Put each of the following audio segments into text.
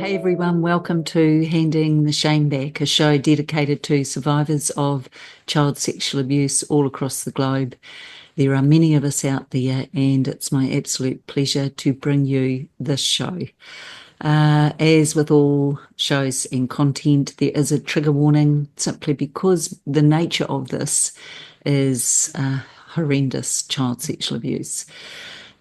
Hey everyone, welcome to Handing the Shame Back, a show dedicated to survivors of child sexual abuse all across the globe. There are many of us out there, and it's my absolute pleasure to bring you this show. As with all shows and content, there is a trigger warning simply because the nature of this is horrendous child sexual abuse.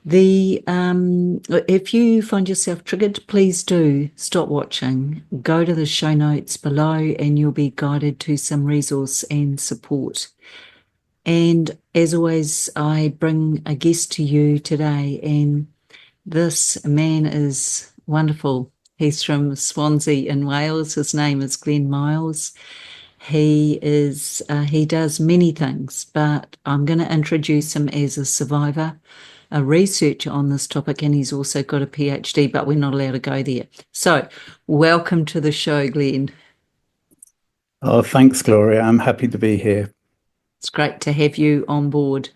If you find yourself triggered, please do stop watching. Go to the show notes below and you'll be guided to some resource and support. And as always, I bring a guest to you today, and this man is wonderful. He's from Swansea in Wales. His name is Glenn Miles. He does many things, but I'm going to introduce him as a survivor, a researcher on this topic, and he's also got a PhD, but we're not allowed to go there. So welcome to the show, Glenn. Oh, thanks, Gloria. I'm happy to be here. It's great to have you on board.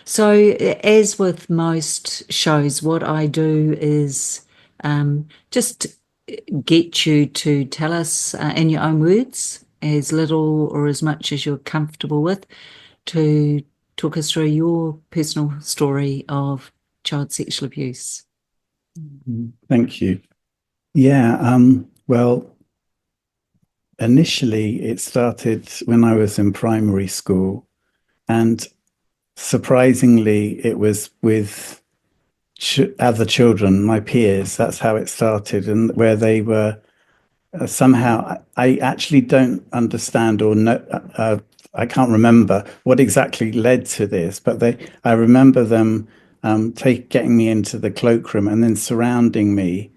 So as with most shows, what I do is just get you to tell us in your own words, as little or as much as you're comfortable with, to talk us through your personal story of child sexual abuse. Thank you. Yeah, well, initially it started when I was in primary school, and surprisingly, it was with other children, my peers. That's how it started, and where they were somehow, I actually don't understand or know. I can't remember what exactly led to this, but I remember them getting me into the cloakroom and then surrounding me,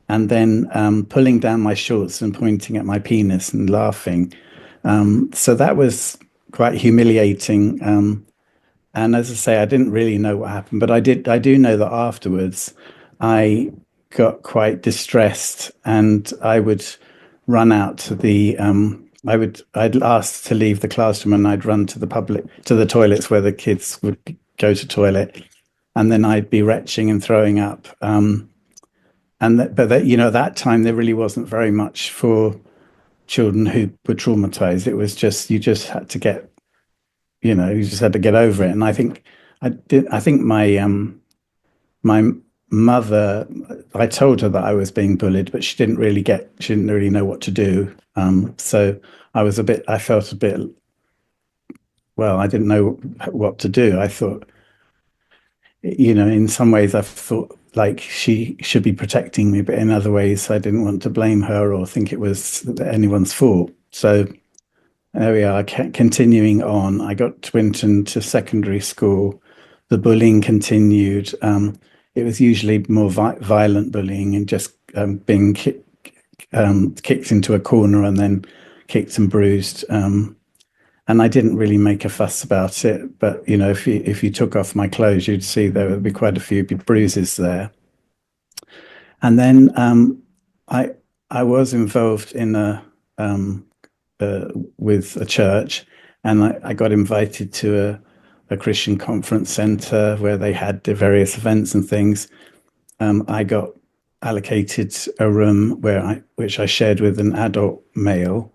and then pulling down my shorts and pointing at my penis and laughing. So that was quite humiliating. And as I say, I didn't really know what happened, but I do know that afterwards I got quite distressed, and I would run out to the I'd ask to leave the classroom, and I'd run to the toilets where the kids would go to toilet, and then I'd be retching and throwing up. At that time there really wasn't very much for children who were traumatized. It was just you just had to get over it. And I think my mother, I told her that I was being bullied, but she didn't really know what to do. So I felt a bit, well, I didn't know what to do. I thought, in some ways I thought like she should be protecting me, but in other ways I didn't want to blame her or think it was anyone's fault. So there we are, continuing on. I got went into secondary school. The bullying continued. It was usually more violent bullying, and just being kicked into a corner and then kicked and bruised. And I didn't really make a fuss about it. But if you took off my clothes, you'd see there would be quite a few bruises there. And then I was involved in with a church, and I got invited to a Christian conference center where they had the various events and things. I got allocated a room which I shared with an adult male,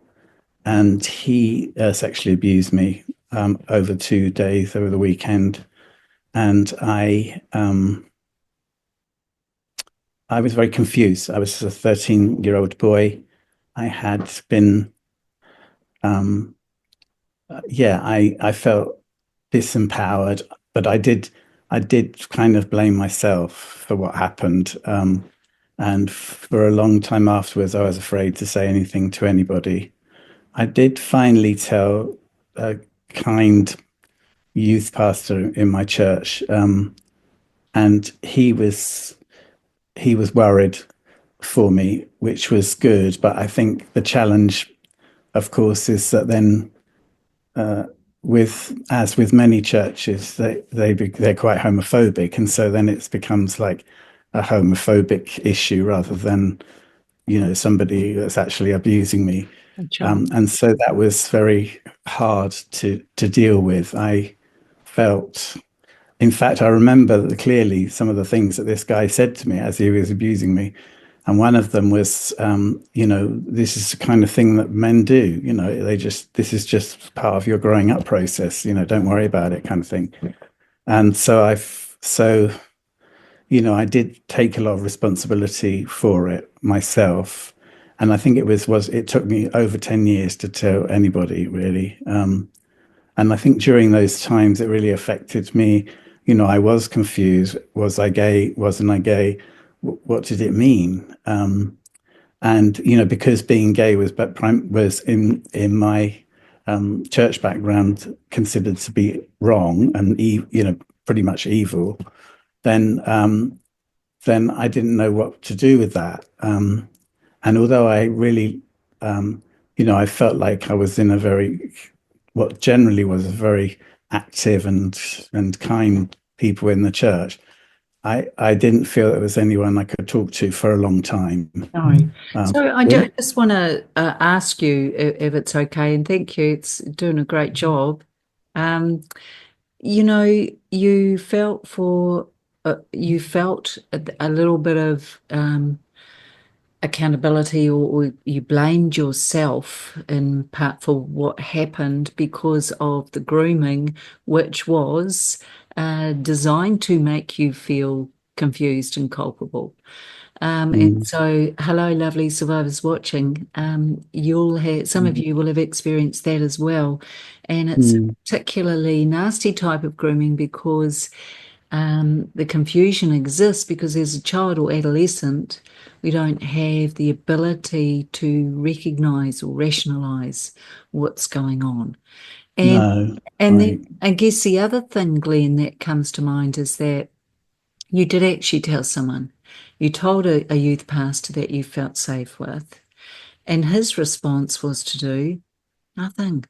and he sexually abused me over 2 days over the weekend. And I was very confused. I was a 13-year-old boy. I had been I felt disempowered, but I did kind of blame myself for what happened. And for a long time afterwards, I was afraid to say anything to anybody. I did finally tell a kind youth pastor in my church, and he was worried for me, which was good. But I think the challenge, of course, is that then, as with many churches, they're quite homophobic, and so then it becomes like a homophobic issue rather than somebody that's actually abusing me. And so that was very hard to deal with. I felt, in fact, I remember clearly some of the things that this guy said to me as he was abusing me. And one of them was, this is the kind of thing that men do. This is just part of your growing up process. Don't worry about it, kind of thing. And I did take a lot of responsibility for it myself. And I think it took me over 10 years to tell anybody, really. And I think during those times, it really affected me. I was confused. Was I gay? Wasn't I gay? What did it mean? And because being gay was in my church background considered to be wrong and pretty much evil, then I didn't know what to do with that. And although I really, I felt like I was in what generally was a very active and kind people in the church, I didn't feel there was anyone I could talk to for a long time. No. So I Yeah. just want to ask you if it's okay, and thank you. It's doing a great job. Um, you felt a little bit of accountability, or you blamed yourself in part for what happened because of the grooming, which was designed to make you feel confused and culpable. And Mm, so, hello, lovely survivors watching. Some of mm, you will have experienced that as well. And it's a mm. particularly nasty type of grooming because the confusion exists because as a child or adolescent, we don't have the ability to recognize or rationalize what's going on. And No, and then right. I guess the other thing, Glenn, that comes to mind is that you did actually tell someone. You told a youth pastor that you felt safe with, and his response was to do nothing.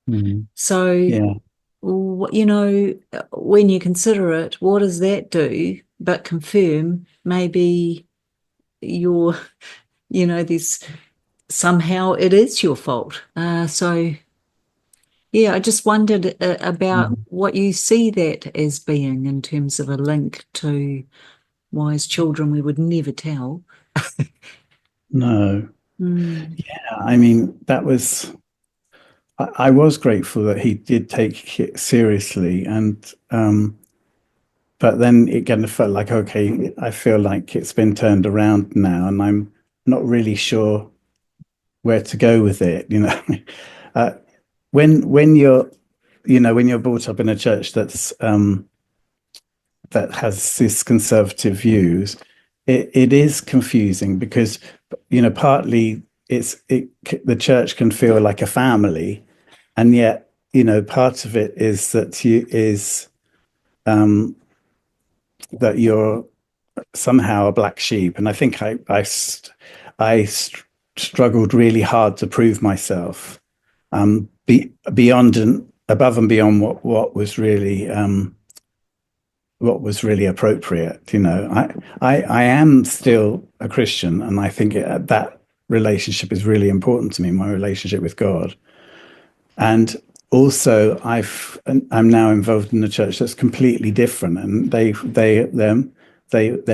Mm, So, yeah, when you consider it, what does that do but confirm maybe your, this somehow it is your fault. So, yeah, I just wondered about mm, what you see that as being in terms of a link to why, as children, we would never tell. no. Mm, Yeah, I mean, I was grateful that he did take it seriously, but then it kind of felt like, okay, I feel like it's been turned around now, and I'm not really sure where to go with it. uh, when you're brought up in a church that has this conservative views, it is confusing because partly the church can feel like a family, and yet part of it is um, that you're somehow a black sheep, and I think I struggled really hard to prove myself, beyond and above and beyond what was really appropriate. I am still a Christian, and I think that relationship is really important to me, my relationship with God. And also, I'm now involved in a church that's completely different, and they're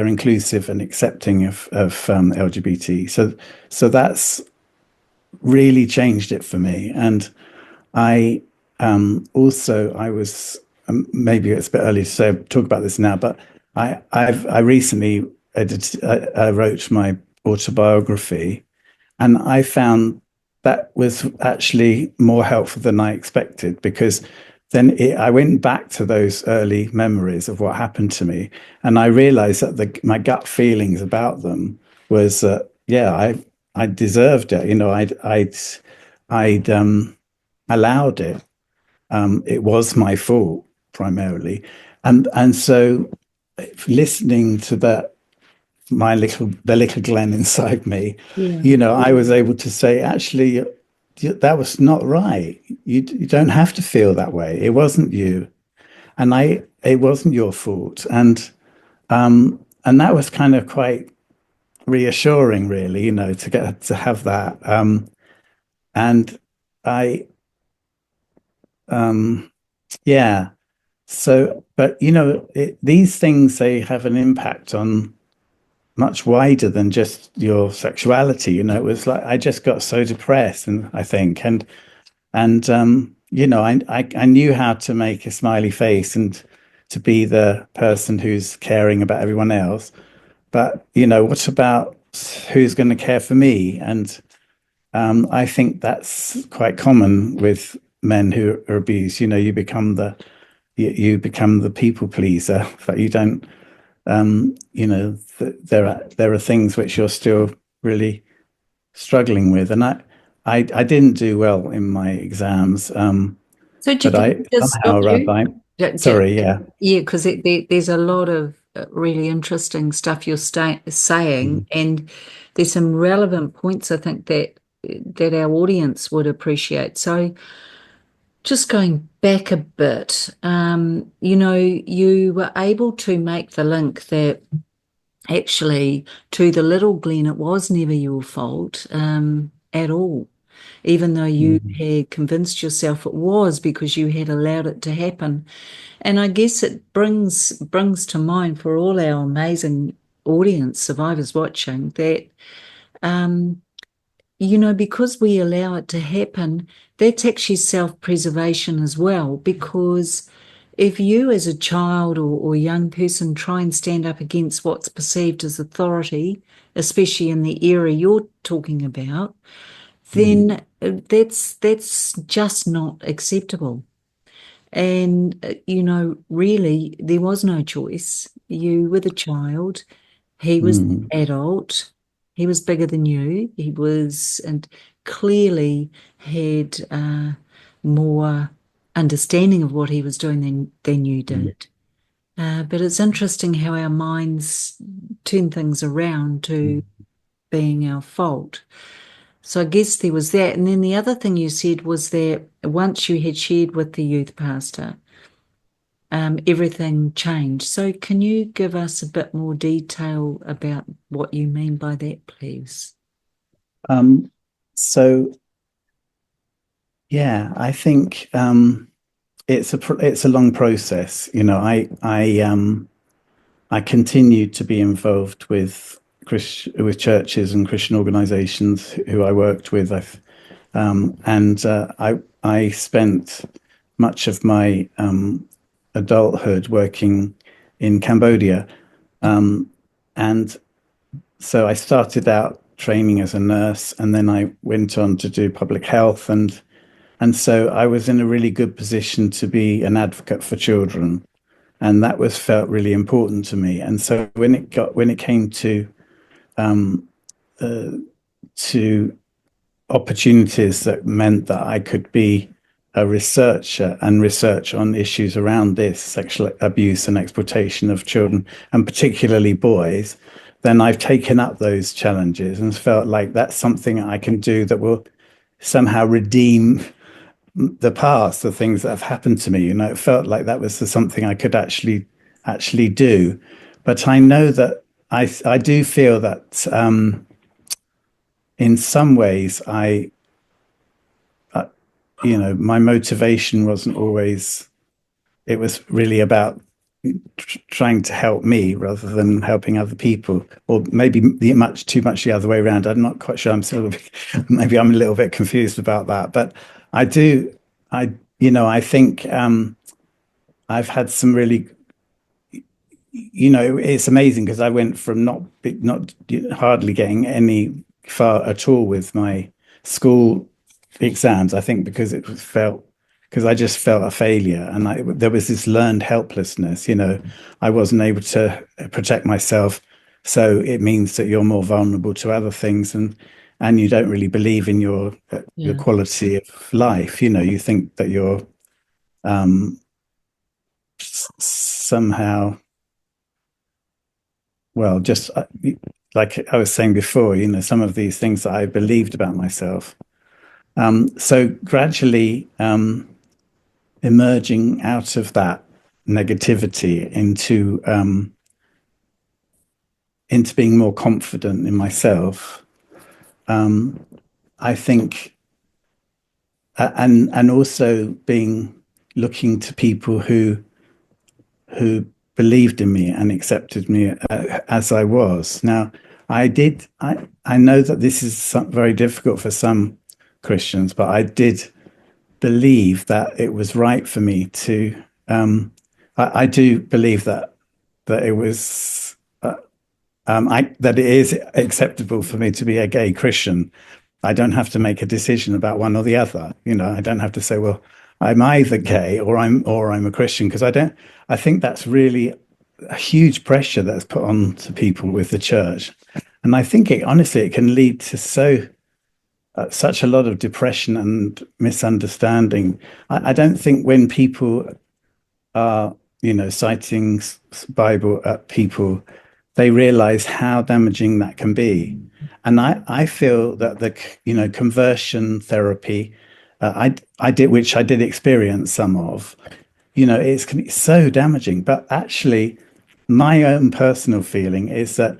inclusive and accepting of LGBT. So that's really changed it for me. And I also I was maybe it's a bit early to talk about this now, but I recently I wrote my autobiography, and I found that was actually more helpful than I expected, because I went back to those early memories of what happened to me, and I realized that my gut feelings about them was that, yeah, I deserved it. I'd allowed it. It was my fault primarily, and so listening to the little Glenn inside me, yeah. I was able to say, actually, that was not right. You don't have to feel that way. It wasn't you, and it wasn't your fault, and that was kind of quite reassuring, really, to get to have that. And I, um, yeah. So, but these things, they have an impact on much wider than just your sexuality. It was like I just got so depressed, and I think, and I knew how to make a smiley face and to be the person who's caring about everyone else. But what about who's going to care for me? And I think that's quite common with men who are abused. You become the people pleaser, but you don't. There are things which you're still really struggling with, and I didn't do well in my exams, So do you but think I it just somehow or stopped other, you? sorry, yeah. Yeah, because there's a lot of really interesting stuff you're saying, Mm, and there's some relevant points I think that our audience would appreciate. So just going back a bit, you were able to make the link that actually to the little Glenn, it was never your fault at all, even though you mm, had convinced yourself it was because you had allowed it to happen. And I guess it brings to mind for all our amazing audience survivors watching that um, because we allow it to happen, that's actually self-preservation as well. Because if you, as a child or young person, try and stand up against what's perceived as authority, especially in the area you're talking about, mm, then that's just not acceptable. And really, there was no choice. You were the child. He was mm, adult. He was bigger than you. He was, and clearly had more understanding of what he was doing than you mm, did. But it's interesting how our minds turn things around to mm. being our fault. So I guess there was that. And then the other thing you said was that once you had shared with the youth pastor, everything changed. So can you give us a bit more detail about what you mean by that, please? Um, so yeah, I think it's a long process. I continued to be involved with with churches and Christian organisations who I worked with. And I spent much of my adulthood working in Cambodia, and so I started out training as a nurse, and then I went on to do public health, and so I was in a really good position to be an advocate for children, and that was felt really important to me. And so when it came to opportunities that meant that I could be a researcher and research on issues around this sexual abuse and exploitation of children, and particularly boys, then I've taken up those challenges and felt like that's something I can do that will somehow redeem the past, the things that have happened to me. It felt like that was something I could actually do. But I know that I do feel that in some ways my motivation wasn't always, it was really about trying to help me rather than helping other people, or maybe much the other way around. I'm not quite sure. Maybe I'm a little bit confused about that, but I do, I think I've had some really, it's amazing because I went from not hardly getting any far at all with my school exams. I think because I just felt a failure, and there was this learned helplessness. I wasn't able to protect myself, so it means that you're more vulnerable to other things, and you don't really believe in your Yeah. quality of life. You think that you're somehow, well, just like I was saying before, some of these things that I believed about myself. So gradually emerging out of that negativity into being more confident in myself. I think, and also being looking to people who believed in me and accepted me as I was. Now, I know that this is very difficult for some Christians, but I did believe that it was right for me to. I do believe that it was that it is acceptable for me to be a gay Christian. I don't have to make a decision about one or the other. I don't have to say, well, I'm either gay or I'm a Christian, because I don't. I think that's really a huge pressure that's put on to people with the church, and I think it can lead to such a lot of depression and misunderstanding. I don't think when people are, citing Bible at people, they realize how damaging that can be. And I feel that conversion therapy, I did, which I did experience some of, it's can be so damaging. But actually, my own personal feeling is that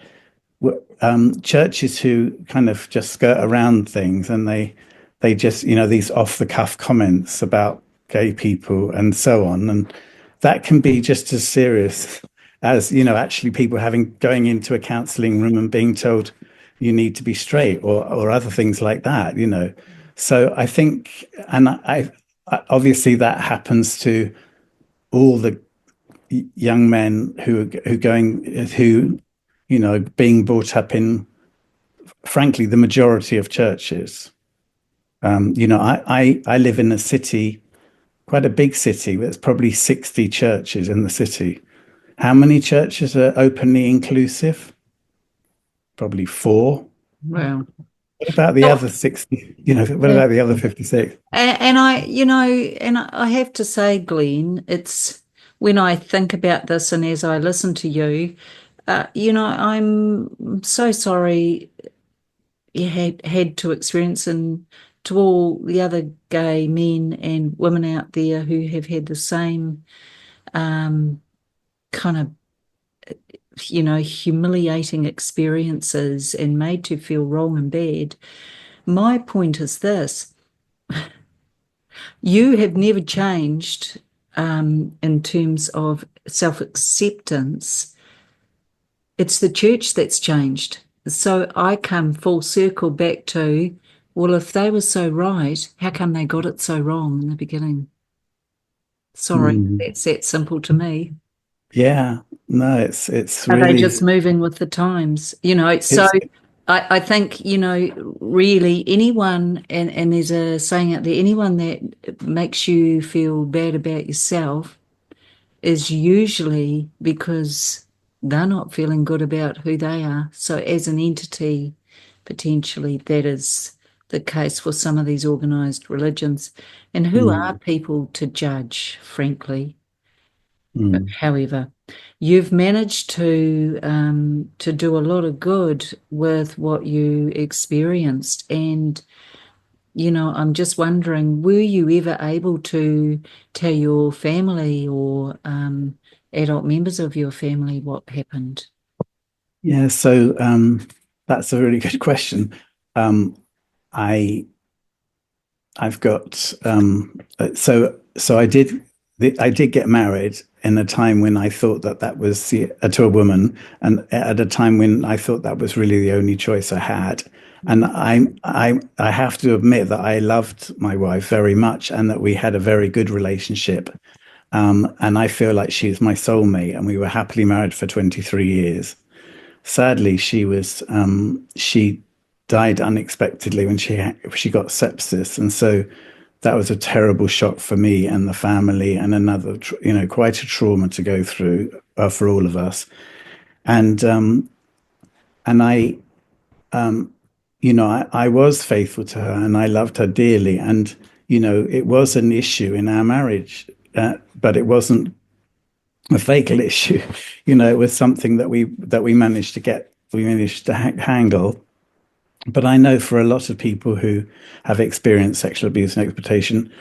churches who kind of just skirt around things, and they just, these off the cuff comments about gay people and so on, and that can be just as serious as, actually people going into a counseling room and being told you need to be straight, or other things like that. So I think, and obviously that happens to all the young men who being brought up in, frankly, the majority of churches. I live in a city, quite a big city. There's probably 60 churches in the city. How many churches are openly inclusive? Probably 4. Wow. What about the other 60? What Yeah. about the other 56? And I have to say, Glenn, it's when I think about this and as I listen to you, I'm so sorry you had to experience, and to all the other gay men and women out there who have had the same kind of humiliating experiences and made to feel wrong and bad. My point is this: you have never changed in terms of self-acceptance. It's the church that's changed. So I come full circle back to, well, if they were so right, how come they got it so wrong in the beginning? Sorry, Mm. that's that simple to me. Yeah, no, it's Are they really just moving with the times? So it's I think, really anyone, and there's a saying out there, anyone that makes you feel bad about yourself is usually because they're not feeling good about who they are. So as an entity, potentially that is the case for some of these organized religions. And who are mm, people to judge, frankly? mm. However, you've managed to do a lot of good with what you experienced. And, I'm just wondering, were you ever able to tell your family or adult members of your family what happened? Yeah, so that's a really good question. Um, I I've got so I did get married in a time when I thought that was to a woman, and at a time when I thought that was really the only choice I had. And I have to admit that I loved my wife very much, and that we had a very good relationship. And I feel like she's my soulmate, and we were happily married for 23 years. Sadly, she died unexpectedly when she got sepsis, and so that was a terrible shock for me and the family, and another, quite a trauma to go through for all of us. And and I was faithful to her, and I loved her dearly, and it was an issue in our marriage, but it wasn't a fatal issue. It was something that we managed to handle. But I know for a lot of people who have experienced sexual abuse and exploitation,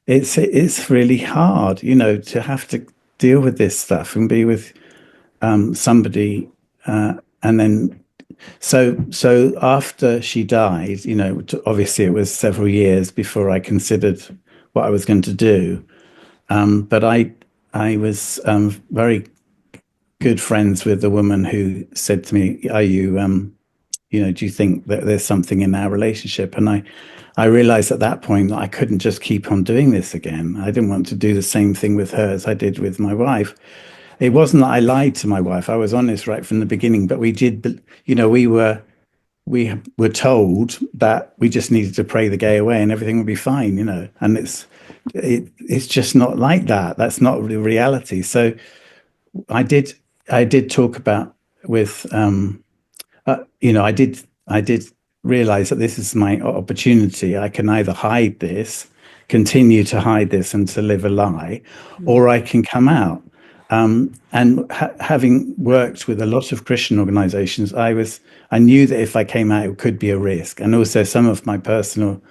it's really hard, to have to deal with this stuff and be with somebody, and then so after she died, obviously it was several years before I considered what I was going to do. But I was very good friends with a woman who said to me, "Are you, do you think that there's something in our relationship?" And I realized at that point that I couldn't just keep on doing this again. I didn't want to do the same thing with her as I did with my wife. It wasn't that I lied to my wife. I was honest right from the beginning, but we did, we were told that we just needed to pray the gay away and everything would be fine, and it's just not like that. That's not the reality. So I did I did talk about with I did realize that this is my opportunity. I can either hide this, continue to hide this and to live a lie, or I can come out. And having worked with a lot of Christian organizations, I knew that if I came out, it could be a risk. And also some of my personal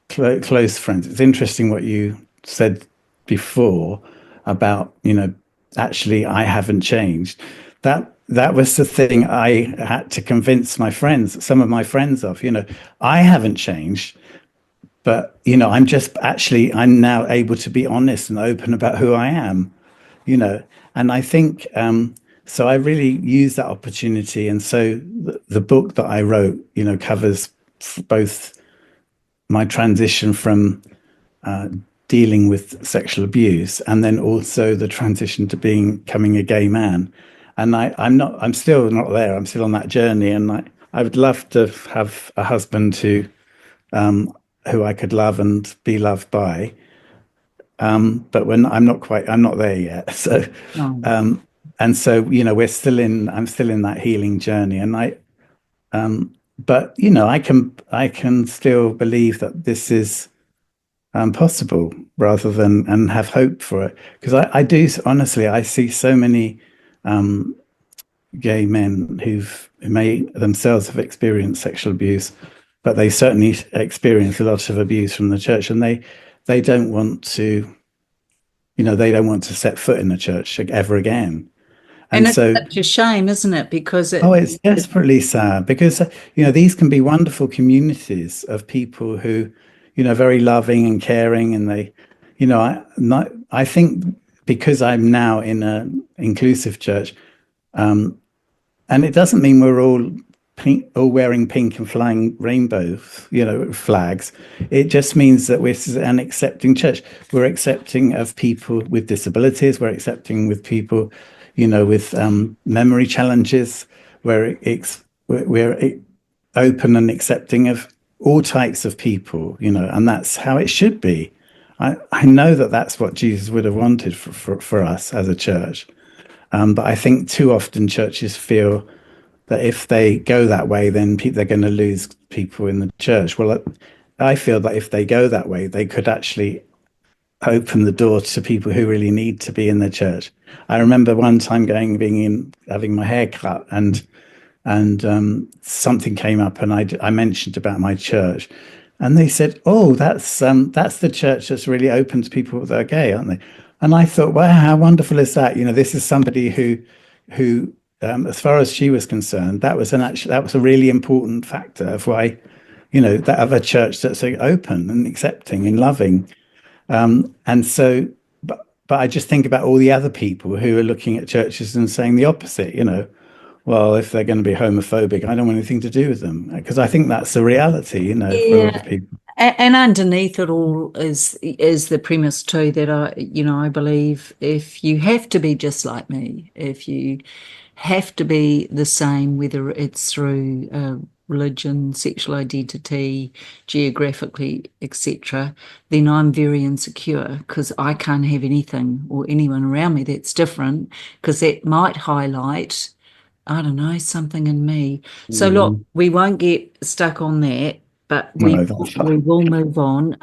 close friends. It's interesting what you said before about, actually I haven't changed. That was the thing I had to convince my friends, some of my friends of, I haven't changed, but I'm now able to be honest and open about who I am, you know. And I think so I really use that opportunity. And so the book that I wrote, covers both my transition from dealing with sexual abuse and then also the transition to becoming a gay man. And I'm still not there. I'm still on that journey. And I would love to have a husband who I could love and be loved by. But I'm not there yet. So, No. and so, I'm still in that healing journey. But I can still believe that this is possible rather than and have hope for it. Because I do honestly, I see so many gay men who may themselves have experienced sexual abuse, but they certainly experience a lot of abuse from the church, and they don't want to, they don't want to set foot in the church ever again. And And it's so, such a shame, isn't it? Because oh, it's desperately sad because, these can be wonderful communities of people who, very loving and caring. And I think because I'm now in an inclusive church, and it doesn't mean we're all pink, all wearing pink and flying rainbow, flags. It just means that we're an accepting church. We're accepting of people with disabilities. We're accepting with people, with memory challenges. We're open and accepting of all types of people, and that's how it should be. I know that that's what Jesus would have wanted for us as a church. But I think too often churches feel that if they go that way, then they're going to lose people in the church. Well, I feel that if they go that way, they could actually open the door to people who really need to be in the church. I remember one time having my hair cut, and something came up, and I mentioned about my church, and they said, "Oh, that's the church that's really open to people that are gay, aren't they?" And I thought, "Wow, how wonderful is that?" This is somebody who, as far as she was concerned, that was a really important factor of why, that of a church that's open and accepting and loving. And so, but I just think about all the other people who are looking at churches and saying the opposite, well, if they're going to be homophobic, I don't want anything to do with them, because I think that's the reality, for a lot of yeah. people. And underneath it all is the premise too that I believe if you have to be just like me, if you have to be the same, whether it's through religion, sexual identity, geographically, etc., then I'm very insecure because I can't have anything or anyone around me that's different because that might highlight, I don't know, something in me. So look, Mhm. we won't get stuck on that, but No, that's we fine. will move on.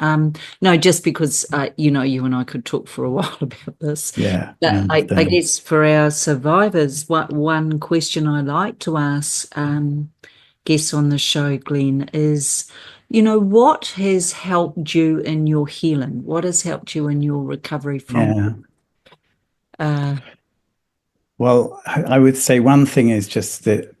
No, just because you and I could talk for a while about this. Yeah, I But I understand. guess for our survivors, one question I like to ask guests on the show, Glenn, is, what has helped you in your healing? What has helped you in your recovery from Yeah. uh, Well, I would say one thing is just that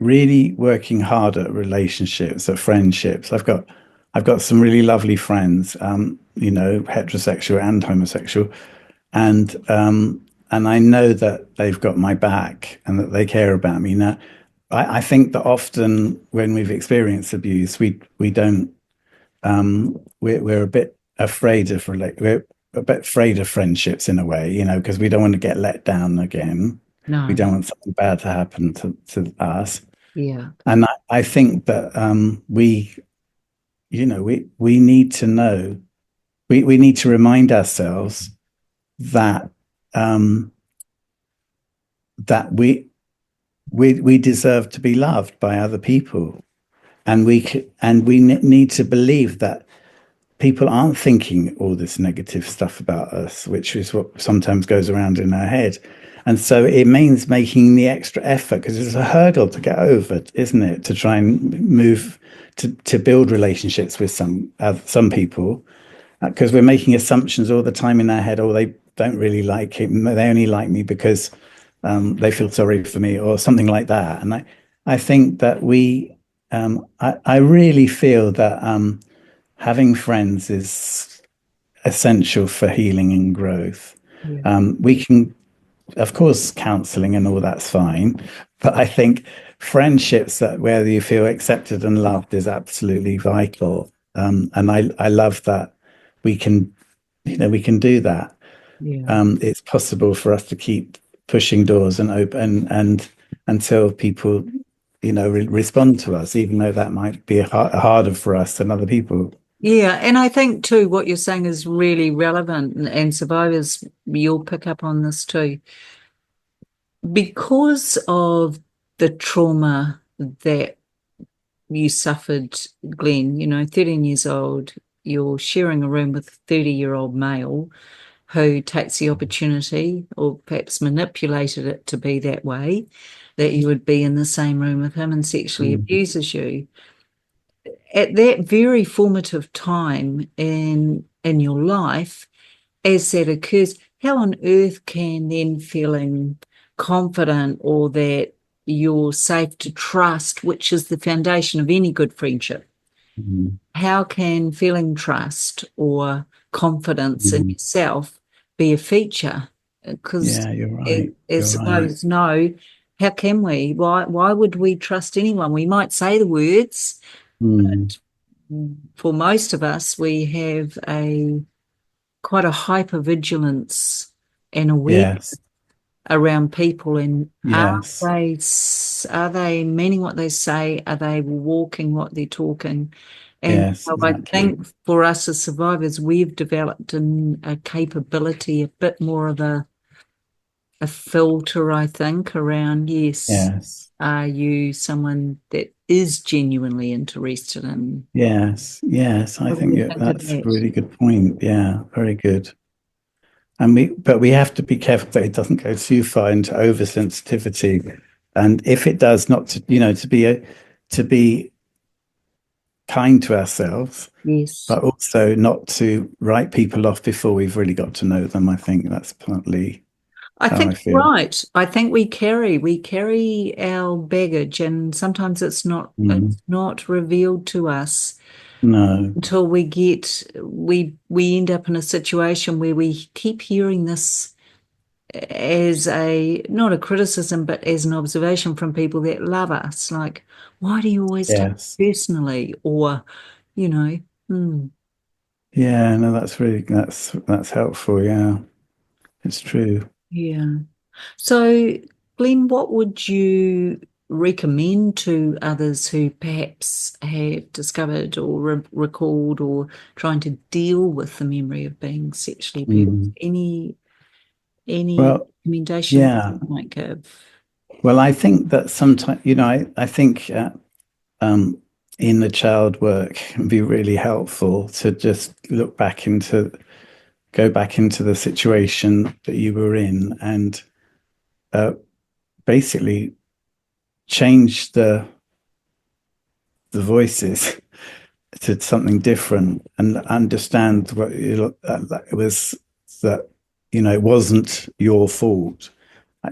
really working hard at relationships, at friendships. I've got some really lovely friends, heterosexual and homosexual, and and I know that they've got my back and that they care about me. Now, I think that often when we've experienced abuse, we don't we're a bit afraid of we're a bit afraid of friendships in a way, because we don't want to get let down again. We No. don't want something bad to happen to us. Yeah. And I think that we need to know, we need to remind ourselves that um, that we deserve to be loved by other people, and we need to believe that people aren't thinking all this negative stuff about us, which is what sometimes goes around in our head. And so it means making the extra effort because it's a hurdle to get over, isn't it? To try and move to build relationships with some people, because we're making assumptions all the time in our head. Oh, they don't really like it. They only like me because they feel sorry for me or something like that. And I think that I really feel that having friends is essential for healing and growth. Yeah. We can, of course, counseling and all that's fine, but I think friendships that where you feel accepted and loved is absolutely vital. And I love that we can, we can do that. Yeah. It's possible for us to keep pushing doors and open and until people, respond to us, even though that might be harder for us than other people. Yeah, and I think too what you're saying is really relevant, and survivors, you'll pick up on this too. Because of the trauma that you suffered, Glenn, 13 years old, you're sharing a room with a 30-year-old male who takes the opportunity or perhaps manipulated it to be that way, that you would be in the same room with him and sexually Mm. abuses you. At that very formative time in your life, as that occurs, how on earth can then feeling confident or that you're safe to trust, which is the foundation of any good friendship, Mm. how can feeling trust or confidence in Mm. yourself be a feature? Because Yeah, you're right. as You're right. supposed know, how can we? Why would we trust anyone? We might say the words. Mm. For most of us, we have a quite a hypervigilance and awareness Yes. around people, and Yes. are they meaning what they say? Are they walking what they're talking? And Yes, so I exactly. think for us as survivors, we've developed a capability, a bit more of a filter, I think, around, yes, Yes. are you someone that is genuinely interested in? Yes. Yes. I What do think you think of that's a that? really good point. Yeah, very good. But we have to be careful that it doesn't go too far into oversensitivity. And if it does, not to, to be kind to ourselves, Yes. but also not to write people off before we've really got to know them. I think that's partly I how think I you're feel. right. I think we carry our baggage, and sometimes Mm. it's not revealed to us No. until we end up in a situation where we keep hearing this as a not a criticism, but as an observation from people that love us. Like, why do you always take Yes. it personally? Or, you know, hmm, Yeah, no, that's helpful. Yeah, it's true. yeah. So, Glenn, what would you recommend to others who perhaps have discovered or recalled or trying to deal with the memory of being sexually abused? Mm. Any Well, recommendation yeah. you might give? Well, I think that sometimes, I think um, in the child work can be really helpful to just go back into the situation that you were in and uh, basically change the voices to something different and understand what that it was that it wasn't your fault.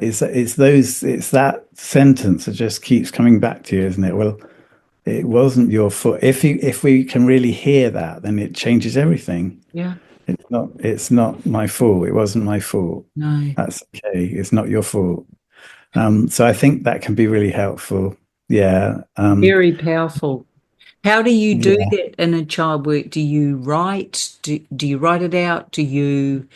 It's that sentence that just keeps coming back to you, isn't it? Well, it wasn't your fault. If we can really hear that, then it changes everything. Yeah. It's not my fault. It wasn't my fault. No, That's okay. It's not your fault. So I think that can be really helpful. Yeah. very powerful. How do you do Yeah. that in a child work? Do you write? Do you write it out? Do you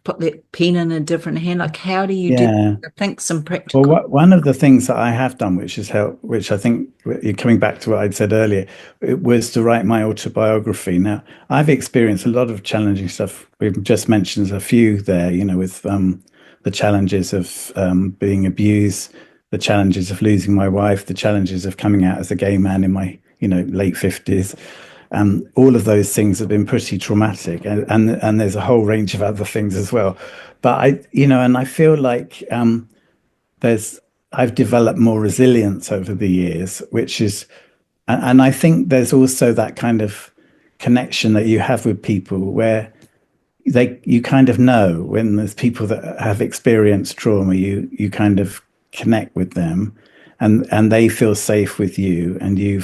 put that pen in a different hand? Like, how do you do? Yeah. I think some Well, practical. one of the things that I have done, which has helped, which I think, coming back to what I'd said earlier, it was to write my autobiography. Now, I've experienced a lot of challenging stuff. We've just mentioned a few there, with the challenges of being abused, the challenges of losing my wife, the challenges of coming out as a gay man in my, late 50s. All of those things have been pretty traumatic, and there's a whole range of other things as well. But and I feel like there's I've developed more resilience over the years, which is, and I think there's also that kind of connection that you have with people where you kind of know when there's people that have experienced trauma, you kind of connect with them, and they feel safe with you, and you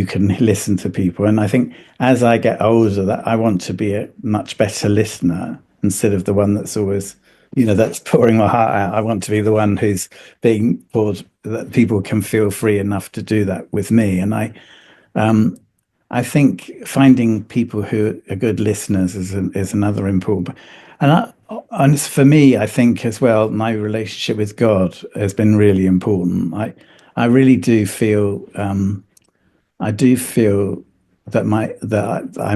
can listen to people. And I think as I get older, that I want to be a much better listener instead of the one that's always, that's pouring my heart out. I want to be the one who's being poured, that people can feel free enough to do that with me. And I think finding people who are good listeners is another important. And for me, I think as well, my relationship with God has been really important. I really do feel I'm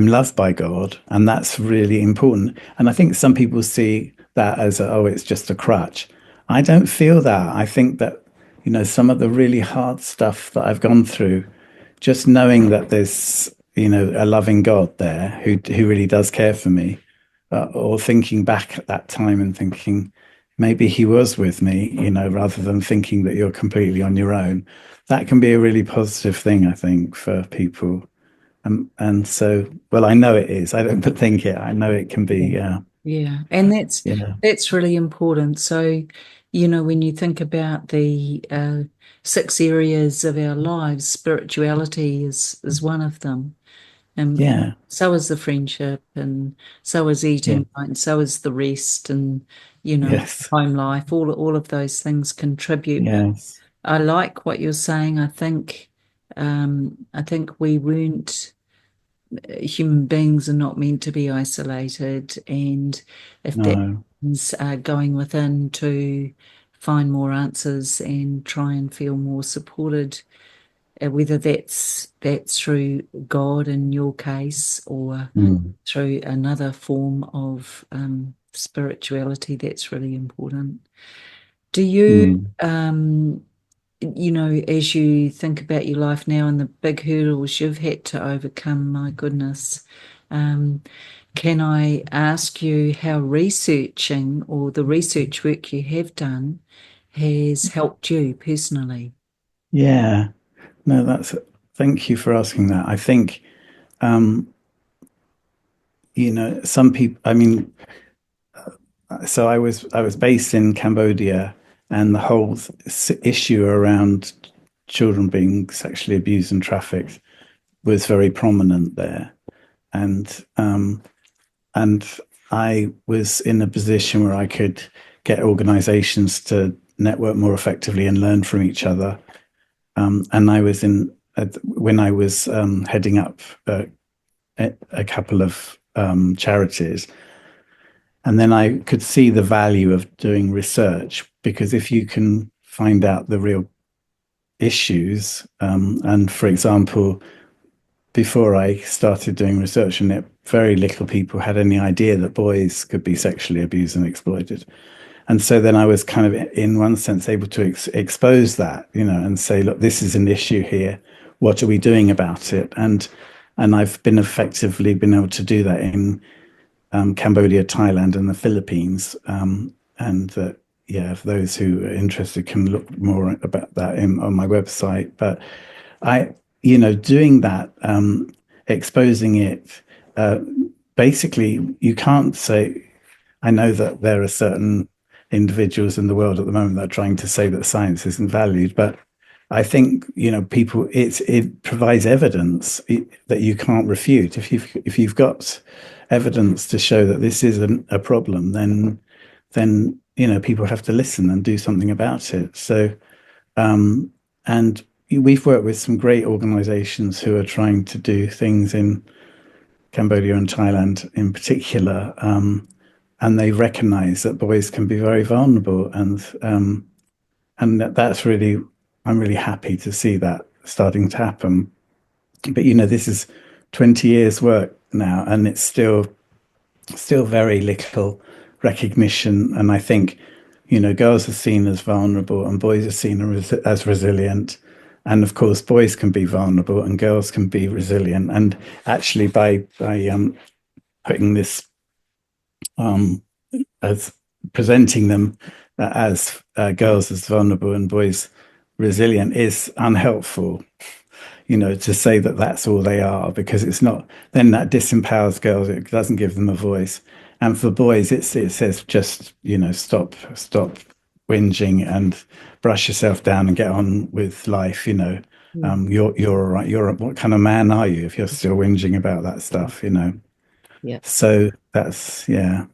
loved by God, and that's really important. And I think some people see that as oh, it's just a crutch. I don't feel that. I think that some of the really hard stuff that I've gone through, just knowing that there's a loving God there who really does care for me, or thinking back at that time and thinking maybe he was with me, rather than thinking that you're completely on your own. That can be a really positive thing, I think, for people. And so, well, I know it is. I don't think it. I know it can be. Yeah, and that's Yeah. that's really important. So, when you think about the 6 areas of our lives, spirituality is one of them, and Yeah. so is the friendship, and so is Yeah. eating right, and so is the rest, and Yes. home life. All of those things contribute. But Yes. I like what you're saying. I think we weren't human beings are not meant to be isolated, and if that No. means going within to find more answers and try and feel more supported, whether that's through God in your case or Mm. through another form of spirituality, that's really important. Do you Mm. as you think about your life now and the big hurdles you've had to overcome, my goodness, um, can I ask you how researching or the research work you have done has helped you personally? Yeah. No, thank you for asking that. I think, um, some people, I mean, so I was based in Cambodia, and the whole issue around children being sexually abused and trafficked was very prominent there. And and I was in a position where I could get organizations to network more effectively and learn from each other. And I was when I was heading up a couple of charities, and then I could see the value of doing research, because if you can find out the real issues, and for example, before I started doing research on it, very little people had any idea that boys could be sexually abused and exploited. And so then I was kind of, in one sense, able to expose that, and say, look, this is an issue here. What are we doing about it? And I've been effectively been able to do that in Cambodia, Thailand, and the Philippines. And yeah, for those who are interested, can look more about that on my website. But doing that, exposing it, uh, basically, you can't say. I know that there are certain individuals in the world at the moment that are trying to say that science isn't valued, but I think, people, it provides evidence that you can't refute. If you've got evidence to show that this is a problem, then people have to listen and do something about it. So, and we've worked with some great organizations who are trying to do things in Cambodia and Thailand in particular, and they recognize that boys can be very vulnerable, and that's really, I'm really happy to see that starting to happen. But this is 20 years work now, and it's still very little recognition. And I think, girls are seen as vulnerable and boys are seen as resilient. And of course, boys can be vulnerable and girls can be resilient. And actually, by putting this as presenting them as girls as vulnerable and boys resilient is unhelpful. To say that that's all they are, because it's not. Then that disempowers girls. It doesn't give them a voice. And for boys, it says just stop whinging and brush yourself down and get on with life. You're all right. What kind of man are you if you're still whinging about that stuff? Yeah. So that's, yeah.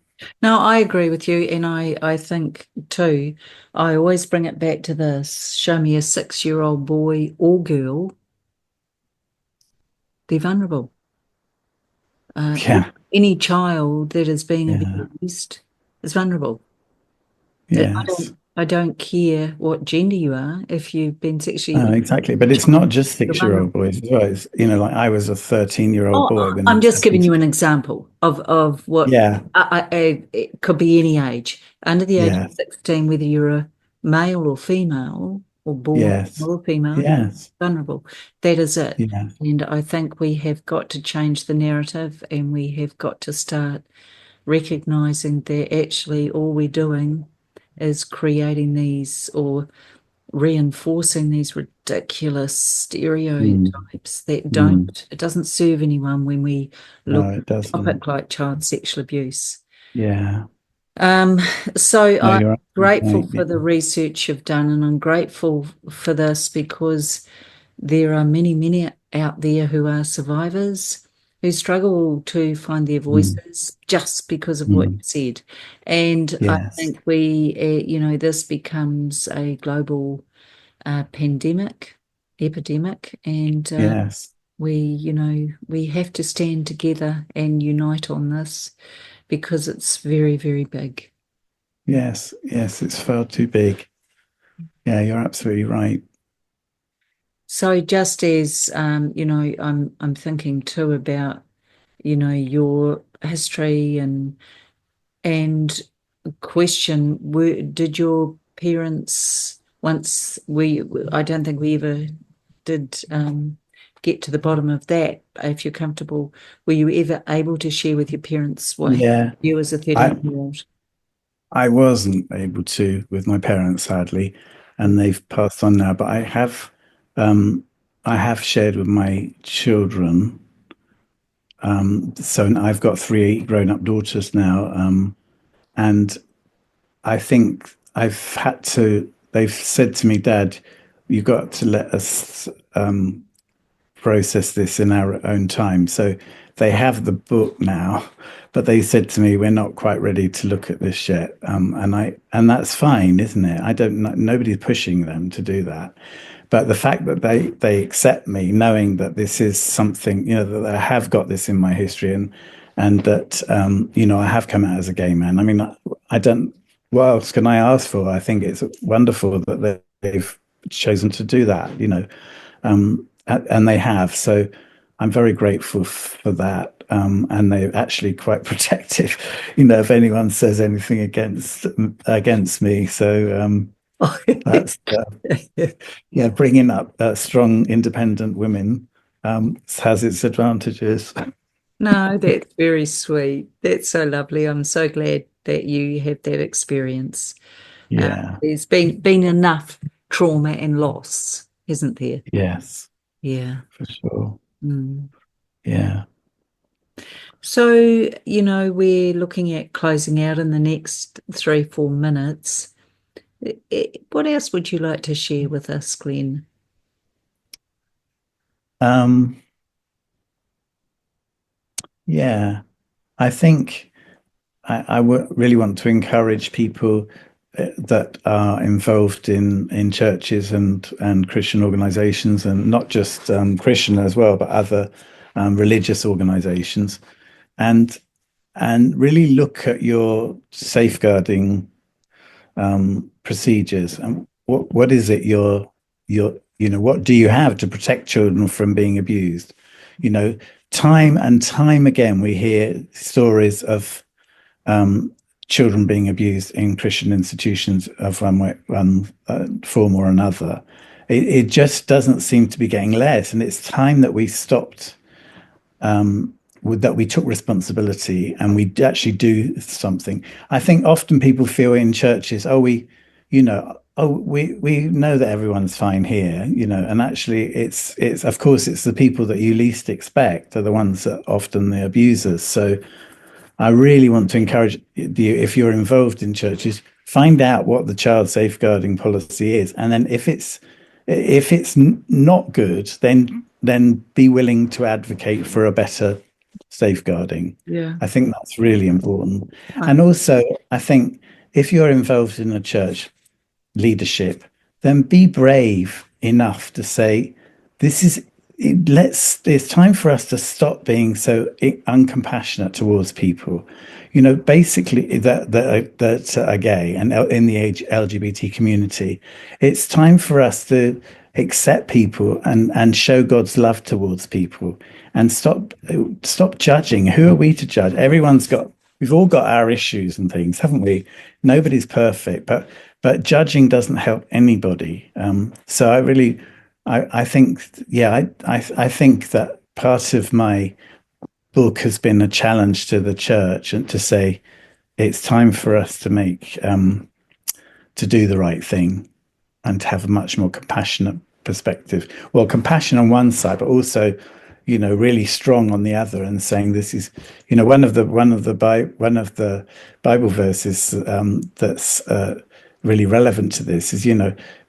No, I agree with you, and I think too, I always bring it back to this. Show me a 6-year-old boy or girl, they're vulnerable. Uh, Yeah. any child that is being Yeah. abused is vulnerable. Yes. I don't care what gender you are. If you've been sexually Oh, exactly. But it's child, not just you're 6-year-old vulnerable. boys as well. It's, like I was a 13-year-old Oh, boy when I'm this just giving happened. you an example of what Yeah. it could be any age. Under the age Yeah. of 16, whether you're a male or female, or boy Yes. or female, you're Yes. vulnerable. That is it. Yeah. And I think we have got to change the narrative, and we have got to start recognizing that actually all we're doing is creating these or reinforcing these ridiculous Mm. stereotypes that Mm. it doesn't serve anyone when we look No, it at a topic doesn't. like child sexual abuse. Yeah. Um, so No, I'm you're absolutely grateful right. for Yeah. the research you've done, and I'm grateful for this because there are many, many out there who are survivors who struggle to find their Mm. voices just because of what you Mm. said. And I Yes. think this becomes a global pandemic, epidemic, and Yes. we have to stand together and unite on this because it's very, very big. Yes. Yes. It's far too big. Yeah, you're absolutely right. So just as I'm thinking too about your history and question, did your parents once we I don't think we ever did get to the bottom of that. If you're comfortable, were you ever able to share with your parents what happened Yeah. to you as a I 13-year-old? I wasn't able to with my parents, sadly, and they've passed on now. But I have shared with my children. So I've got three grown-up daughters now, and I think I've had to. They've said to me, "Dad, you've got to let us process this in our own time." So they have the book now, but they said to me, "We're not quite ready to look at this yet." And that's fine, isn't it? I don't know, nobody's pushing them to do that. But the fact that they accept me, knowing that this is something, that I have got this in my history, and that I have come out as a gay man. I mean, I don't. What else can I ask for? I think it's wonderful that they've chosen to do that. And they have. So I'm very grateful for that. And they're actually quite protective, if anyone says anything against me. So that's yeah, bringing up strong, independent women has its advantages. No, that's very sweet. That's so lovely. I'm so glad that you have that experience. Yeah. There's been enough trauma and loss, isn't there? Yes, Yeah. for sure. Mm. Yeah. So, we're looking at closing out in the next 3, 4 minutes. What else would you like to share with us, Glenn? Um, yeah, I think really want to encourage people that are involved in churches and Christian organizations, and not just Christian as well, but other religious organizations, and really look at your safeguarding procedures, and what is it what do you have to protect children from being abused? You know, time and time again we hear stories of um, children being abused in Christian institutions of one form or another. It just doesn't seem to be getting less, and it's time that we stopped, that we took responsibility and we actually do something. I think often people feel in churches, we know that everyone's fine here, and actually it's of course it's the people that you least expect are the ones that are often the abusers. So I really want to encourage you, if you're involved in churches, find out what the child safeguarding policy is, and then if it's not good, then be willing to advocate for a better safeguarding. Yeah. I think that's really important. I, And also, I think if you're involved in a church leadership, then be brave enough to say, this is it's time for us to stop being so uncompassionate towards people, basically that are gay and in the LGBT community. It's time for us to accept people and show God's love towards people, and stop judging. Who are we to judge? We've all got our issues and things, haven't we? Nobody's perfect, but judging doesn't help anybody. So I think, yeah, I think that part of my book has been a challenge to the church, and to say it's time for us to do the right thing and to have a much more compassionate perspective. Well, compassion on one side, but also, really strong on the other, and saying this is, one of the Bible verses that's really relevant to this is,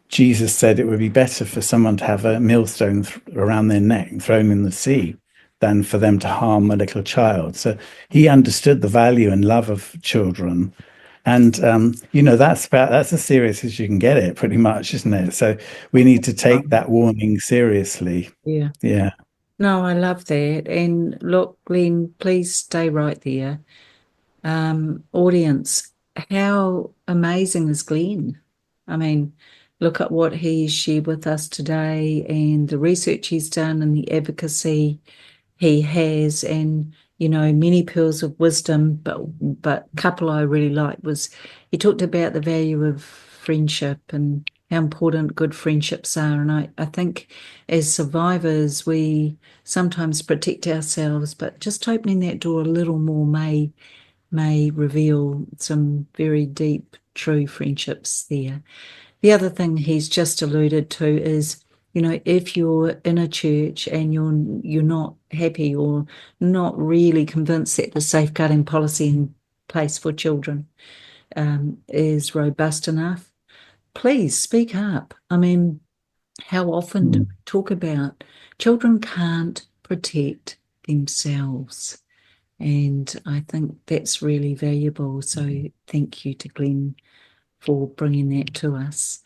Jesus said it would be better for someone to have a millstone around their neck and thrown in the sea than for them to harm a little child. So he understood the value and love of children, and that's as serious as you can get it, pretty much, isn't it? So we need to take that warning seriously. yeah. Yeah. No, I love that. And look, Glenn, please stay right there. Audience, how amazing is Glenn? I mean, look at what he shared with us today and the research he's done and the advocacy he has, and many pearls of wisdom. But couple I really liked was he talked about the value of friendship and how important good friendships are. And I think as survivors we sometimes protect ourselves, but just opening that door a little more may reveal some very deep, true friendships there. The other thing he's just alluded to is, if you're in a church and you're not happy or not really convinced that the safeguarding policy in place for children is robust enough, please speak up. I mean, how often do we talk about children can't protect themselves? And I think that's really valuable. So thank you to Glenn for bringing that to us.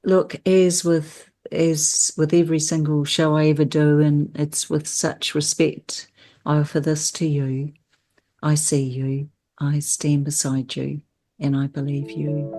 Look, as with every single show I ever do, and it's with such respect, I offer this to you. I see you, I stand beside you, and I believe you.